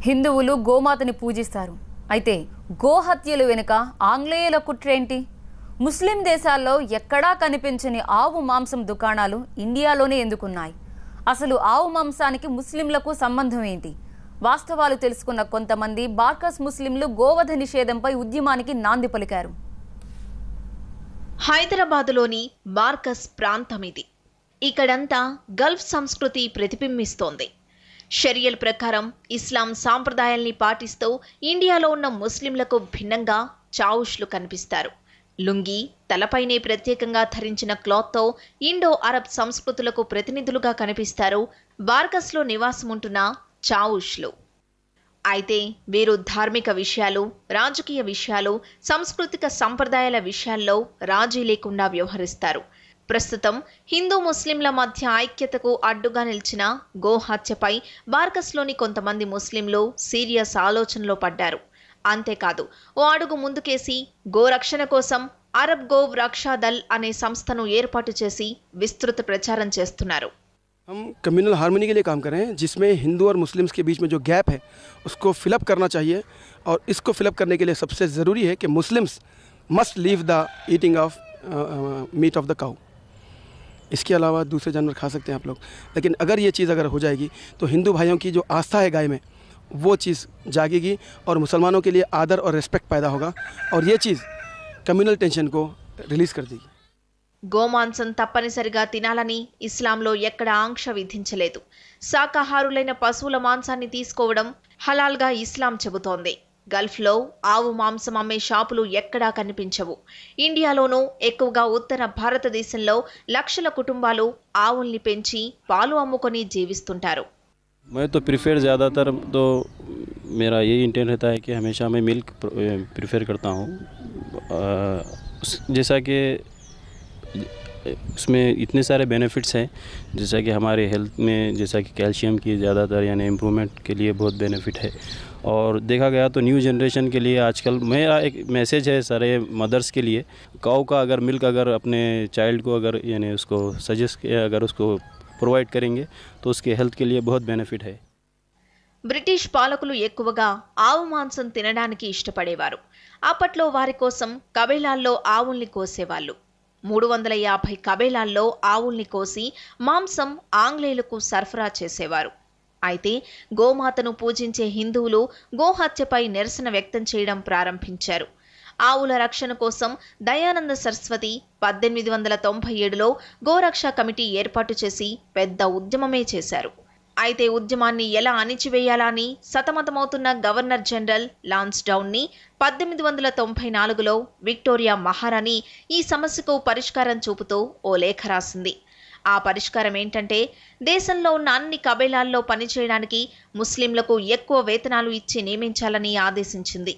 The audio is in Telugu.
హిందువులు గోమాతని పూజిస్తారు. అయితే గోహత్యలు వెనుక ఆంగ్లేయుల కుట్రేంటి? ముస్లిం దేశాల్లో ఎక్కడా కనిపించని ఆవు మాంసం దుకాణాలు ఇండియాలోనే ఎందుకున్నాయి? అసలు ఆవు మాంసానికి ముస్లింలకు సంబంధం ఏంటి? వాస్తవాలు తెలుసుకున్న కొంతమంది బార్కస్ ముస్లింలు గోవధ నిషేధంపై ఉద్యమానికి నాంది పలికారు. హైదరాబాదులోని బార్కస్ ప్రాంతం ఇది. ఇక్కడంతా గల్ఫ్ సంస్కృతి ప్రతిబింబిస్తోంది. షరియల్ ప్రకారం ఇస్లాం సాంప్రదాయాల్ని పాటిస్తూ ఇండియాలో ఉన్న ముస్లింలకు భిన్నంగా చావుష్లు కనిపిస్తారు. లుంగి, తలపైనే ప్రత్యేకంగా ధరించిన క్లాత్తో ఇండో అరబ్ సంస్కృతులకు ప్రతినిధులుగా కనిపిస్తారు బార్కస్లో నివాసముంటున్న చావుష్లు. అయితే వీరు ధార్మిక విషయాలు, రాజకీయ విషయాలు, సాంస్కృతిక సంప్రదాయాల విషయాల్లో రాజీ లేకుండా వ్యవహరిస్తారు. ప్రస్తుతం హిందూ ముస్లింల మధ్య ఐక్యతకు అడ్డుగా నిలిచిన గోహత్యపై బార్కస్లోని కొంతమంది ముస్లింలు సీరియస్ ఆలోచనలో పడ్డారు. అంతేకాదు, ఓ అడుగు ముందుకేసి గోరక్షణ కోసం అరబ్ గో రక్షా దళ్ అనే సంస్థను ఏర్పాటు చేసి విస్తృత ప్రచారం చేస్తున్నారు. हम कम्युनल हार्मनी के लिए काम कर रहे हैं, जिसमें हिंदू और मुस्लिम्स के बीच में जो गैप है उसको फिलअप करना चाहिए। और इसको फिलअप करने के लिए सबसे ज़रूरी है कि Muslims must leave the eating of meat of the cow. इसके अलावा दूसरे जानवर खा सकते हैं आप लोग, लेकिन अगर ये चीज़ अगर हो जाएगी तो हिंदू भाइयों की जो आस्था है गाय में वो चीज़ जागेगी और मुसलमानों के लिए आदर और रिस्पेक्ट पैदा होगा और ये चीज़ कम्युनल टेंशन को रिलीज़ कर देगी। గోమాంసం తప్పనిసరిగా తినాలని ఇస్లాంలో ఎక్కడ ఆంక్ష విధించలేదు. శాకాహారులైన పశువుల మాంసాన్ని తీసుకోవడం హలాల్గా ఇస్లాం చెబుతోంది. గల్ఫ్లో ఆవు మాంసం అమ్మే షాపులు ఎక్కడా కనిపించవు. ఇండియాలోనూ ఎక్కువగా ఉత్తర భారతదేశంలో లక్షల కుటుంబాలు ఆవుల్ని పెంచి పాలు అమ్ముకొని జీవిస్తుంటారు. मैं तो प्रीफर ज़्यादातर तो मेरा यही इंटेंट रहता है कि हमेशा मैं मिल्क प्रीफर करता हूँ, जैसा कि उसमें इतने सारे बेनिफिट्स हैं, जैसा कि हमारे हेल्थ में जैसा कि कैल्शियम की ज़्यादातर यानी इम्प्रूवमेंट के लिए बहुत बेनिफिट है। और देखा गया तो न्यू जनरेशन के लिए आजकल मेरा एक मैसेज है सारे मदर्स के लिए, काऊ का अगर मिल्क अगर अपने चाइल्ड को अगर यानी उसको सजेस्ट अगर उसको प्रोवाइड करेंगे तो उसके हेल्थ के लिए बहुत बेनिफिट है। బ్రిటిష్ పాలకులు ఎక్కువగా ఆవు మాంసం తినడానికి ఇష్టపడేవారు. అప్పట్లో వారి కోసం కబేలాల్లో ఆవుల్ని కోసేవాళ్ళు. 350 కబేలాల్లో ఆవుల్ని కోసి మాంసం ఆంగ్లేయులకు సరఫరా చేసేవారు. అయితే గోమాతను పూజించే హిందువులు గోహత్యపై నిరసన వ్యక్తం చేయడం ప్రారంభించారు. ఆవుల రక్షణ కోసం దయానంద సరస్వతి 1897లో గోరక్ష కమిటీ ఏర్పాటు చేసి పెద్ద ఉద్యమమే చేశారు. అయితే ఉద్యమాన్ని ఎలా అణిచివేయాలా అని సతమతమవుతున్న గవర్నర్ జనరల్ లాన్స్డౌన్ని 1894లో విక్టోరియా మహారాణి ఈ సమస్యకు పరిష్కారం చూపుతూ ఓ లేఖ రాసింది. ఆ పరిష్కారం ఏంటంటే దేశంలో ఉన్న అన్ని కబేలాల్లో పనిచేయడానికి ముస్లింలకు ఎక్కువ వేతనాలు ఇచ్చి నియమించాలని ఆదేశించింది.